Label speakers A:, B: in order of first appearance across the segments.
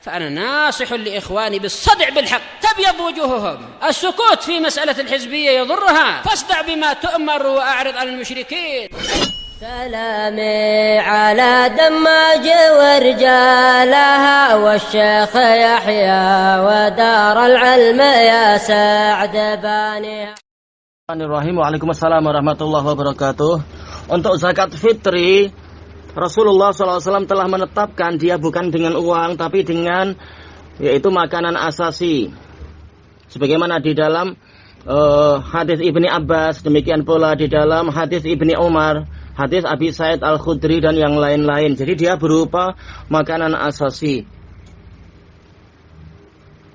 A: فأنا ناصح لإخواني بالصدع بالحق تبيض وجوههم. السكوت في مسألة الحزبية يضرها، فاصدع بما تؤمر وأعرض عن المشركين.
B: سلامي على دماج ورجالها والشيخ يحيى ودار العلم يا سعد بانيها.
C: Waalaikumsalam warahmatullahi wabarakatuh. Untuk zakat fitri, Rasulullah SAW telah menetapkan dia bukan dengan uang, tapi dengan yaitu makanan asasi. Sebagaimana di dalam hadis Ibni Abbas, demikian pula di dalam hadis Ibni Umar, hadis Abi Sa'id Al-Khudri dan yang lain-lain. Jadi dia berupa makanan asasi.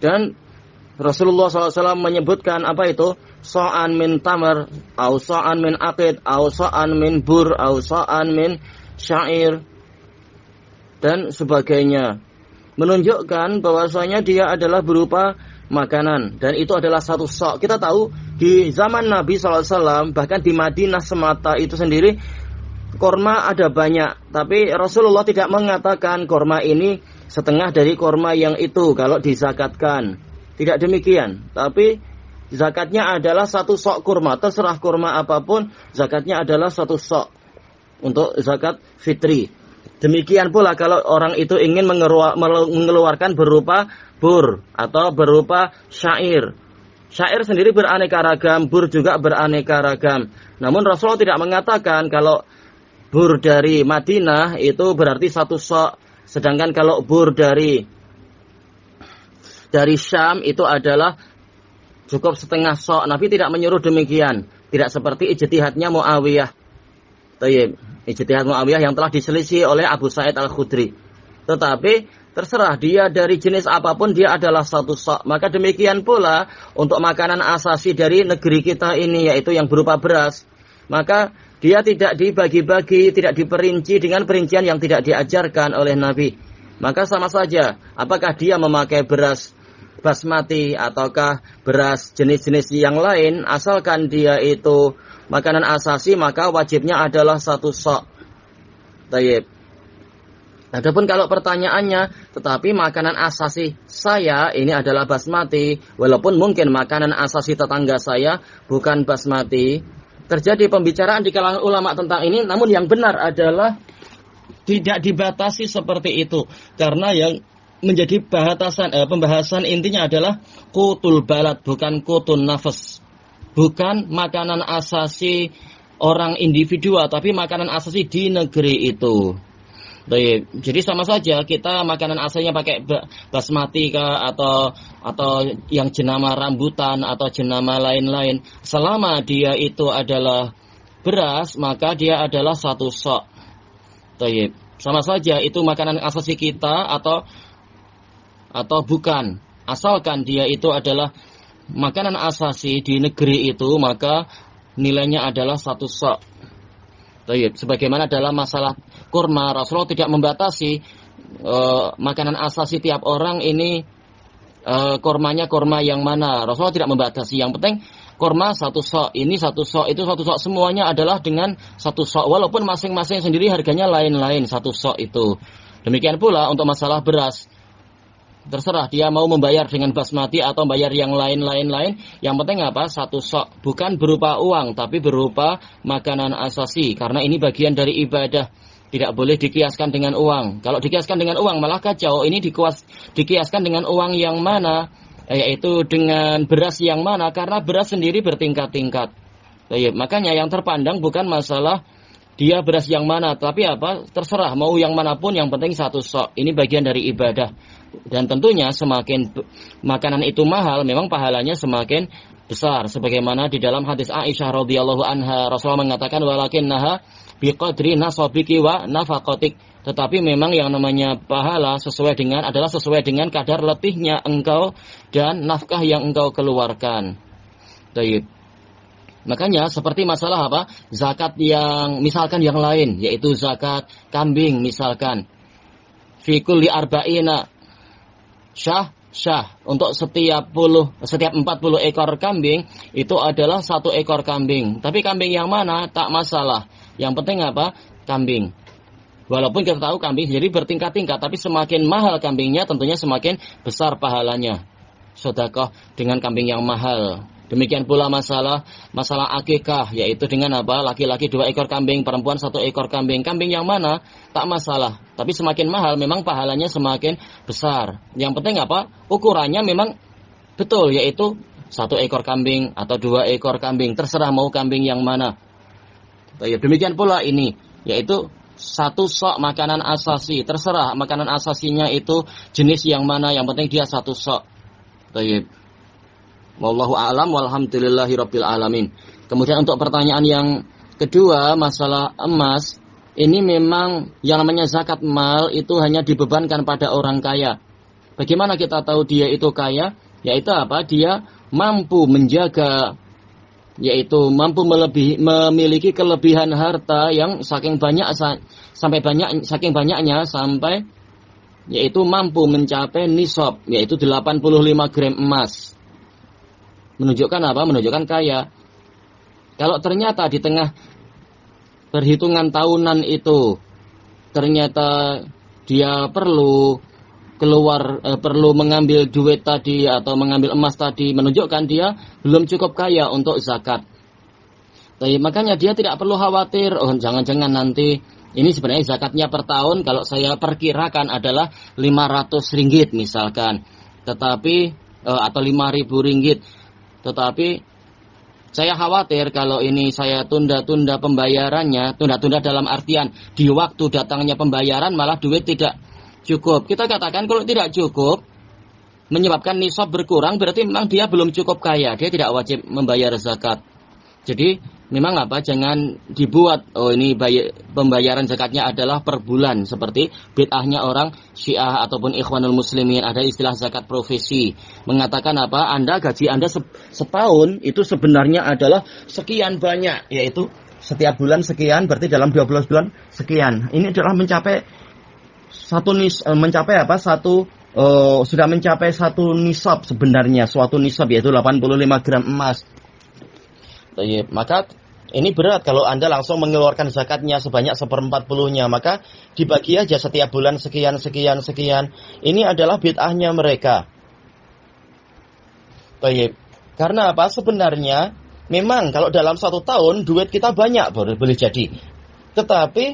C: Dan Rasulullah SAW menyebutkan apa itu? Sa'an min tamar, au sa'an min aqid, au sa'an min bur, au sa'an min syair, dan sebagainya. Menunjukkan bahwasanya dia adalah berupa makanan. Dan itu adalah satu sa'. Kita tahu di zaman Nabi SAW, bahkan di Madinah semata itu sendiri, korma ada banyak. Tapi Rasulullah tidak mengatakan korma ini setengah dari korma yang itu kalau dizakatkan. Tidak demikian. Tapi zakatnya adalah satu sok kurma. Terserah kurma apapun, zakatnya adalah satu sok untuk zakat fitri. Demikian pula kalau orang itu ingin mengeluarkan berupa bur atau berupa syair. Syair sendiri beraneka ragam, bur juga beraneka ragam. Namun Rasulullah tidak mengatakan kalau bur dari Madinah itu berarti satu sok. Sedangkan kalau bur dari Syam itu adalah cukup setengah sok. Nabi tidak menyuruh demikian. Tidak seperti ijtihadnya Muawiyah. Tayyib. Ijtihad Muawiyah yang telah diselisih oleh Abu Sa'id Al-Khudri. Tetapi terserah dia dari jenis apapun, dia adalah satu sok. Maka demikian pula untuk makanan asasi dari negeri kita ini, yaitu yang berupa beras. Maka dia tidak dibagi-bagi, tidak diperinci dengan perincian yang tidak diajarkan oleh Nabi. Maka sama saja, apakah dia memakai beras basmati ataukah beras jenis-jenis yang lain, asalkan dia itu makanan asasi, maka wajibnya adalah satu sok. Tayyib. Adapun kalau pertanyaannya, tetapi makanan asasi saya ini adalah basmati, walaupun mungkin makanan asasi tetangga saya bukan basmati. Terjadi pembicaraan di kalangan ulama tentang ini, namun yang benar adalah tidak dibatasi seperti itu, karena yang menjadi pembahasan intinya adalah qutul balad, bukan qutun nafas. Bukan makanan asasi orang individual, tapi makanan asasi di negeri itu. Jadi sama saja kita makanan asalnya pakai basmati kah, atau yang jenama rambutan atau jenama lain-lain. Selama dia itu adalah beras, maka dia adalah satu sok. Sama saja itu makanan asasi kita atau bukan, asalkan dia itu adalah makanan asasi di negeri itu, maka nilainya adalah satu sok. Sebagaimana dalam masalah kurma, Rasulullah tidak membatasi makanan asasi tiap orang ini kurmanya kurma yang mana. Rasulullah tidak membatasi. Yang penting kurma satu sok, ini satu sok, itu satu sok, semuanya adalah dengan satu sok, walaupun masing-masing sendiri harganya lain-lain satu sok itu. Demikian pula untuk masalah beras. Terserah dia mau membayar dengan basmati atau bayar yang lain-lain. Yang penting apa? Satu sok. Bukan berupa uang, tapi berupa makanan asasi. Karena ini bagian dari ibadah. Tidak boleh dikiaskan dengan uang. Kalau dikiaskan dengan uang malah kacau. Ini dikiaskan dengan uang yang mana? Yaitu dengan beras yang mana? Karena beras sendiri bertingkat-tingkat. Makanya yang terpandang bukan masalah dia beras yang mana, tapi apa? Terserah mau yang manapun, yang penting satu sok. Ini bagian dari ibadah. Dan tentunya semakin makanan itu mahal, memang pahalanya semakin besar. Sebagaimana di dalam hadis Aisyah radhiyallahu anha, Rasulullah mengatakan walakinnaha biqadri nasabiki wa nafaqatik. Tetapi memang yang namanya pahala adalah sesuai dengan kadar letihnya engkau dan nafkah yang engkau keluarkan. Baik. Makanya seperti masalah apa? Zakat yang misalkan yang lain, yaitu zakat kambing misalkan. Fi kulli arba'ina syah untuk setiap 40 ekor kambing itu adalah satu ekor kambing. Tapi kambing yang mana tak masalah. Yang penting apa? Kambing. Walaupun kita tahu kambing jadi bertingkat-tingkat, tapi semakin mahal kambingnya tentunya semakin besar pahalanya. Sedekah dengan kambing yang mahal. Demikian pula masalah akikah, yaitu dengan apa? Laki-laki 2 ekor kambing, perempuan 1 ekor kambing. Kambing yang mana? Tak masalah. Tapi semakin mahal memang pahalanya semakin besar. Yang penting apa? Ukurannya memang betul, yaitu 1 ekor kambing atau 2 ekor kambing. Terserah mau kambing yang mana. Demikian pula ini, yaitu 1 sok makanan asasi. Terserah makanan asasinya itu jenis yang mana. Yang penting dia 1 sok. Wallahu a'lam walhamdulillahi rabbil alamin. Kemudian untuk pertanyaan yang kedua, masalah emas. Ini memang yang namanya zakat mal itu hanya dibebankan pada orang kaya. Bagaimana kita tahu dia itu kaya? Yaitu apa? Dia mampu menjaga, yaitu mampu memiliki kelebihan harta yang saking banyaknya sampai yaitu mampu mencapai nisab, yaitu 85 gram emas. Menunjukkan apa? Menunjukkan kaya. Kalau ternyata di tengah perhitungan tahunan itu ternyata dia perlu mengambil duit tadi atau mengambil emas tadi, menunjukkan dia belum cukup kaya untuk zakat. Tapi makanya dia tidak perlu khawatir, oh jangan-jangan nanti ini sebenarnya zakatnya per tahun kalau saya perkirakan adalah 500 ringgit misalkan. Tetapi atau 5.000 ringgit. Tetapi saya khawatir kalau ini saya tunda-tunda pembayarannya, tunda-tunda dalam artian di waktu datangnya pembayaran malah duit tidak cukup. Kita katakan kalau tidak cukup menyebabkan nisab berkurang, berarti memang dia belum cukup kaya, dia tidak wajib membayar zakat. Jadi memang apa? Jangan dibuat ini pembayaran zakatnya adalah per bulan seperti bid'ahnya orang Syiah ataupun Ikhwanul Muslimin. Ada istilah zakat profesi, mengatakan apa? Anda gaji Anda setahun itu sebenarnya adalah sekian banyak, yaitu setiap bulan sekian, berarti dalam 12 bulan sekian. Ini adalah mencapai sudah mencapai satu nisab sebenarnya, suatu nisab yaitu 85 gram emas. Maka ini berat kalau Anda langsung mengeluarkan zakatnya sebanyak 1/40-nya, maka dibagi aja setiap bulan sekian. Ini adalah bid'ahnya mereka. Karena apa? Sebenarnya memang kalau dalam 1 tahun duit kita banyak boleh jadi. Tetapi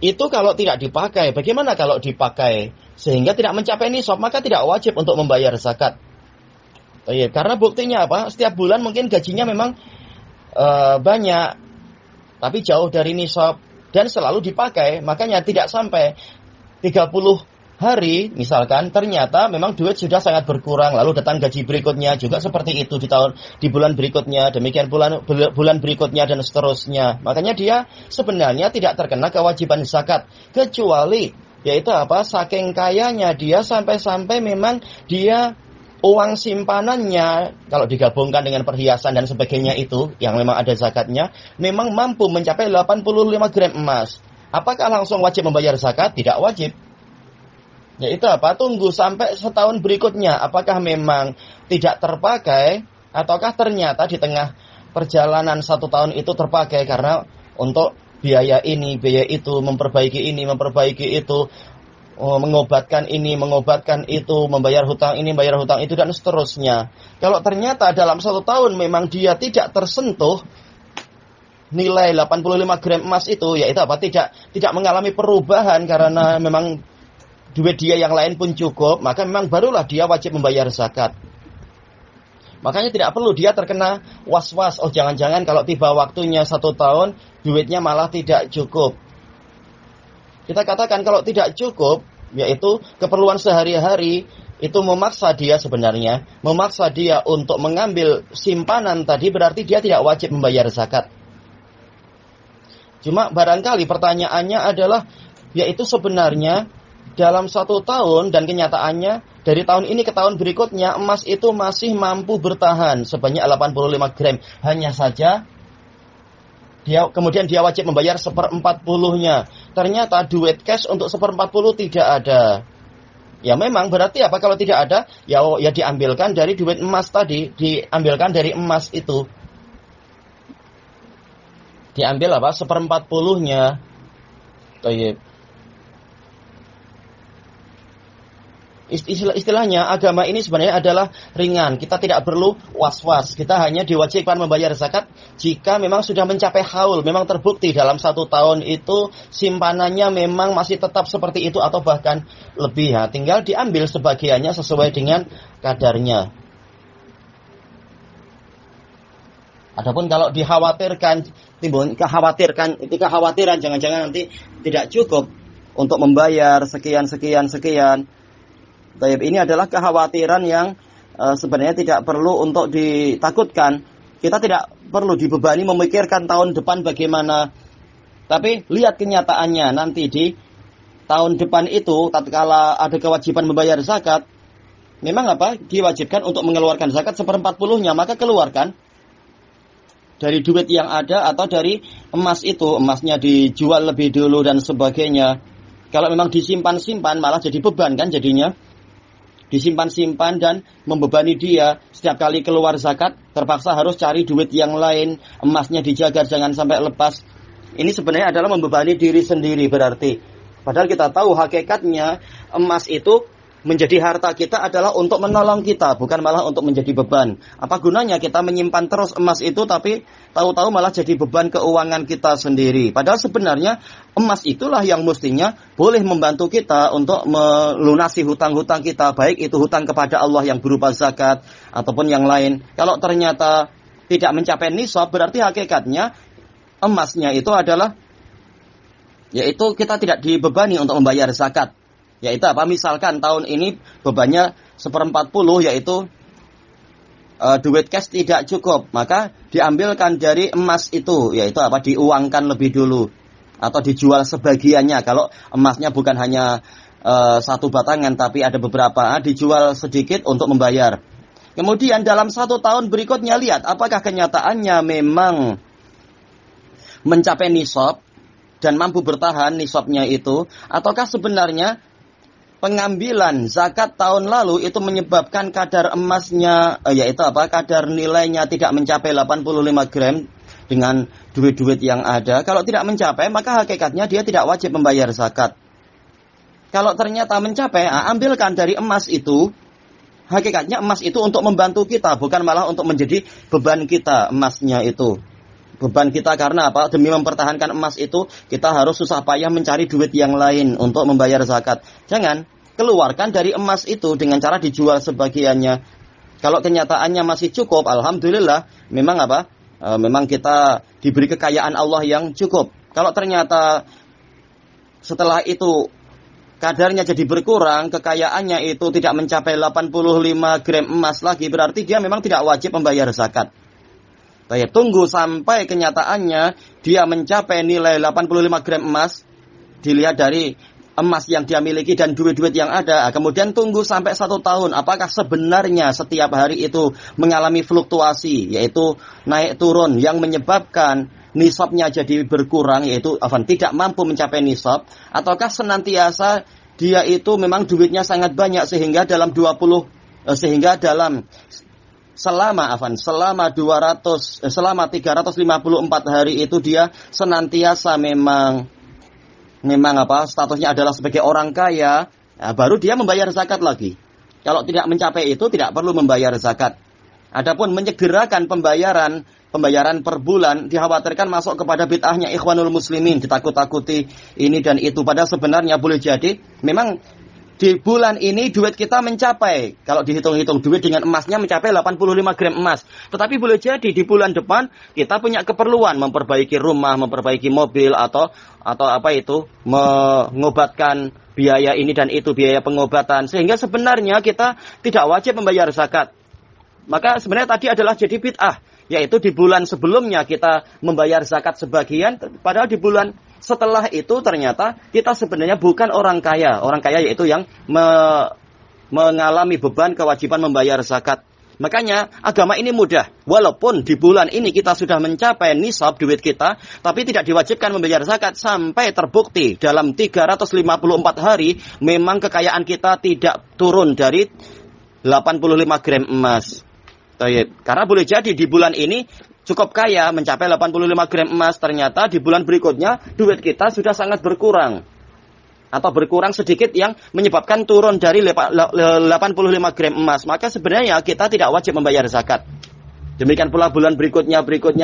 C: itu kalau tidak dipakai, bagaimana kalau dipakai sehingga tidak mencapai nisab, maka tidak wajib untuk membayar zakat. Karena buktinya apa? Setiap bulan mungkin gajinya memang banyak, tapi jauh dari nisab dan selalu dipakai, makanya tidak sampai 30 hari misalkan ternyata memang duit sudah sangat berkurang, lalu datang gaji berikutnya juga seperti itu di bulan berikutnya, demikian bulan berikutnya dan seterusnya. Makanya dia sebenarnya tidak terkena kewajiban zakat, kecuali yaitu apa? Saking kayanya dia sampai-sampai memang dia uang simpanannya kalau digabungkan dengan perhiasan dan sebagainya itu yang memang ada zakatnya memang mampu mencapai 85 gram emas. Apakah langsung wajib membayar zakat? Tidak wajib. Yaitu apa? Tunggu sampai setahun berikutnya. Apakah memang tidak terpakai ataukah ternyata di tengah perjalanan 1 tahun itu terpakai karena untuk biaya ini, biaya itu, memperbaiki ini, memperbaiki itu, mengobatkan ini, mengobatkan itu, membayar hutang ini, membayar hutang itu, dan seterusnya. Kalau ternyata dalam 1 tahun memang dia tidak tersentuh nilai 85 gram emas itu, yaitu apa? Tidak mengalami perubahan karena memang duit dia yang lain pun cukup, maka memang barulah dia wajib membayar zakat. Makanya tidak perlu dia terkena was-was, oh jangan-jangan kalau tiba waktunya 1 tahun duitnya malah tidak cukup. Kita katakan kalau tidak cukup, yaitu keperluan sehari-hari, itu memaksa dia sebenarnya, memaksa dia untuk mengambil simpanan tadi, berarti dia tidak wajib membayar zakat. Cuma barangkali pertanyaannya adalah, yaitu sebenarnya dalam 1 tahun dan kenyataannya dari tahun ini ke tahun berikutnya emas itu masih mampu bertahan sebanyak 85 gram. Hanya saja kemudian dia wajib membayar 1/40-nya. Ternyata duit cash untuk 1/40 tidak ada. Ya memang berarti apa kalau tidak ada? Ya diambilkan dari duit emas tadi, diambilkan dari emas itu. Diambil apa? 1/40-nya.
D: Istilahnya agama ini sebenarnya adalah ringan. Kita tidak perlu was-was. Kita hanya diwajibkan membayar zakat jika memang sudah mencapai haul. Memang terbukti dalam 1 tahun itu simpanannya memang masih tetap seperti itu atau bahkan lebih. Ya. Tinggal diambil sebagiannya sesuai dengan kadarnya. Adapun kalau dikhawatirkan, timbul kekhawatiran jangan-jangan nanti tidak cukup untuk membayar sekian. Baik, ini adalah kekhawatiran yang sebenarnya tidak perlu untuk ditakutkan. Kita tidak perlu dibebani memikirkan tahun depan bagaimana. Tapi lihat kenyataannya nanti di tahun depan itu, tatkala ada kewajiban membayar zakat, memang diwajibkan untuk mengeluarkan zakat 1/40-nya, maka keluarkan dari duit yang ada atau dari emas itu. Emasnya dijual lebih dulu dan sebagainya. Kalau memang disimpan-simpan malah jadi beban kan jadinya. Disimpan-simpan dan membebani dia. Setiap kali keluar zakat terpaksa harus cari duit yang lain. Emasnya dijaga jangan sampai lepas. Ini sebenarnya adalah membebani diri sendiri berarti. Padahal kita tahu hakikatnya emas itu menjadi harta kita adalah untuk menolong kita, bukan malah untuk menjadi beban. Apa gunanya kita menyimpan terus emas itu tapi tahu-tahu malah jadi beban keuangan kita sendiri. Padahal sebenarnya emas itulah yang mestinya boleh membantu kita untuk melunasi hutang-hutang kita, baik itu hutang kepada Allah yang berupa zakat ataupun yang lain. Kalau ternyata tidak mencapai nisab, berarti hakikatnya emasnya itu adalah yaitu kita tidak dibebani untuk membayar zakat. Yaitu misalkan tahun ini bebannya 1/40, yaitu duit cash tidak cukup, maka diambilkan dari emas itu, yaitu diuangkan lebih dulu atau dijual sebagiannya. Kalau emasnya bukan hanya 1 batangan tapi ada beberapa, dijual sedikit untuk membayar. Kemudian dalam 1 tahun berikutnya lihat apakah kenyataannya memang mencapai nisab dan mampu bertahan nisabnya itu, ataukah sebenarnya pengambilan zakat tahun lalu itu menyebabkan kadar emasnya, yaitu kadar nilainya tidak mencapai 85 gram dengan duit-duit yang ada. Kalau tidak mencapai, maka hakikatnya dia tidak wajib membayar zakat. Kalau ternyata mencapai, ambilkan dari emas itu. Hakikatnya emas itu untuk membantu kita, bukan malah untuk menjadi beban kita emasnya itu. Beban kita karena demi mempertahankan emas itu, kita harus susah payah mencari duit yang lain untuk membayar zakat. Jangan, keluarkan dari emas itu dengan cara dijual sebagiannya. Kalau kenyataannya masih cukup, alhamdulillah, memang memang kita diberi kekayaan Allah yang cukup. Kalau ternyata setelah itu kadarnya jadi berkurang, kekayaannya itu tidak mencapai 85 gram emas lagi, berarti dia memang tidak wajib membayar zakat. Baik, tunggu sampai kenyataannya dia mencapai nilai 85 gram emas, dilihat dari emas yang dia miliki dan duit-duit yang ada. Kemudian tunggu sampai 1 tahun, apakah sebenarnya setiap hari itu mengalami fluktuasi, yaitu naik turun yang menyebabkan nisabnya jadi berkurang, yaitu tidak mampu mencapai nisab, ataukah senantiasa dia itu memang duitnya sangat banyak sehingga dalam selama 354 hari itu dia senantiasa memang statusnya adalah sebagai orang kaya, baru dia membayar zakat lagi. Kalau tidak mencapai itu tidak perlu membayar zakat. Adapun menyegerakan pembayaran per bulan dikhawatirkan masuk kepada bid'ahnya ikhwanul muslimin, ditakut-takuti ini dan itu. Padahal sebenarnya boleh jadi memang di bulan ini duit kita mencapai, kalau dihitung-hitung duit dengan emasnya mencapai 85 gram emas. Tetapi boleh jadi di bulan depan kita punya keperluan memperbaiki rumah, memperbaiki mobil atau mengobatkan biaya ini dan itu, biaya pengobatan. Sehingga sebenarnya kita tidak wajib membayar zakat. Maka sebenarnya tadi adalah jadi bid'ah, yaitu di bulan sebelumnya kita membayar zakat sebagian, padahal di bulan setelah itu ternyata kita sebenarnya bukan orang kaya. Orang kaya yaitu yang mengalami beban kewajiban membayar zakat. Makanya agama ini mudah. Walaupun di bulan ini kita sudah mencapai nisab duit kita, tapi tidak diwajibkan membayar zakat sampai terbukti dalam 354 hari memang kekayaan kita tidak turun dari 85 gram emas. Karena boleh jadi di bulan ini cukup kaya mencapai 85 gram emas, ternyata di bulan berikutnya duit kita sudah sangat berkurang. atau berkurang sedikit yang menyebabkan turun dari 85 gram emas, maka sebenarnya kita tidak wajib membayar zakat. Demikian pula bulan berikutnya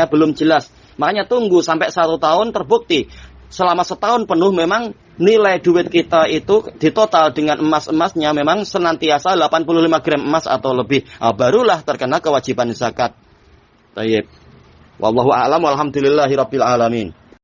D: belum jelas. Makanya tunggu sampai 1 tahun terbukti. Selama setahun penuh memang nilai duit kita itu di total dengan emasnya memang senantiasa 85 gram emas atau lebih. Barulah terkena kewajiban zakat. Baik. Wallahu a'lam walhamdulillahirabbil alamin.